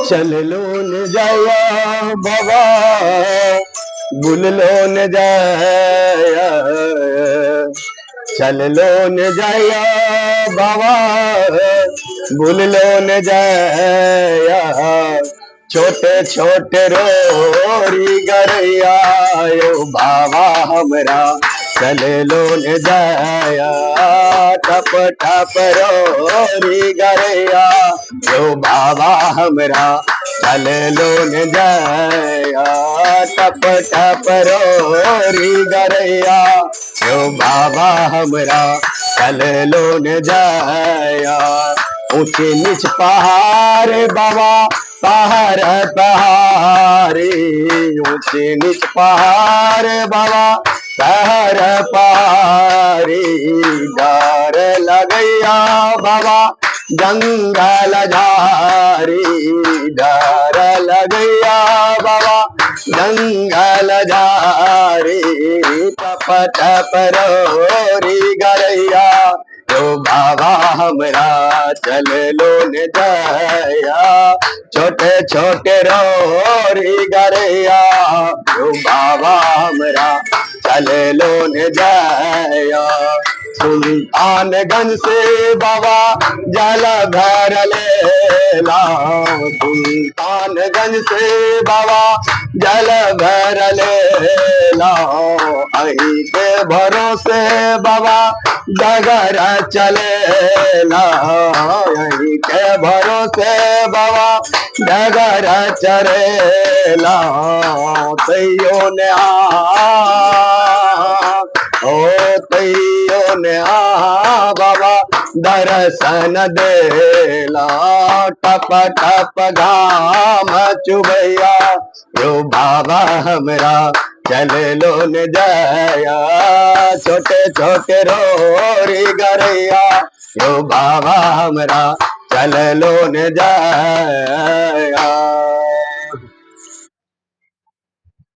चल लो न जाया बाबा बुल लो न जाया, चल लो न जाया बाबा बुल लो न जाया, छोटे छोटे रोरी गरैया बाबा हमरा चल लो न जाया, टप टप रोरी गरैया यो बाबा हमरा चल लो न जाया, टप टप रोरी गरैया यो बाबा हमरा चल लो न जाया। ऊंचे नीच पहाड़ बाबा पहाड़ पहाड़ी, ऊंचे नीच पहाड़ बाबा पहाड़ पहाड़ी, डर लगैया बाबा जंगल झारी, डर लगैया बाबा जंगल झारी, टप टप रोरी गरैया यो बाबा हमरा चल लो न जाया, छोटे छोटे रोरी गरैया यो बाबा हमरा चल लो न जाया। सुल्तानगंज से बाबा जल भर लेला, सुल्तानगंज से बाबा जल भर लेला, अही के भरोसे बाबा डगर चलेला, अही के भरोसे बाबा डगर चलेला, तैयो ने ओ तैयो ने बाबा दर्शन देला, टप टप घाम चुबैया यो बाबा हमरा चल लो न जाया, छोटे छोटे रोरी गरैया यो बाबा हमरा चल लो न जाया।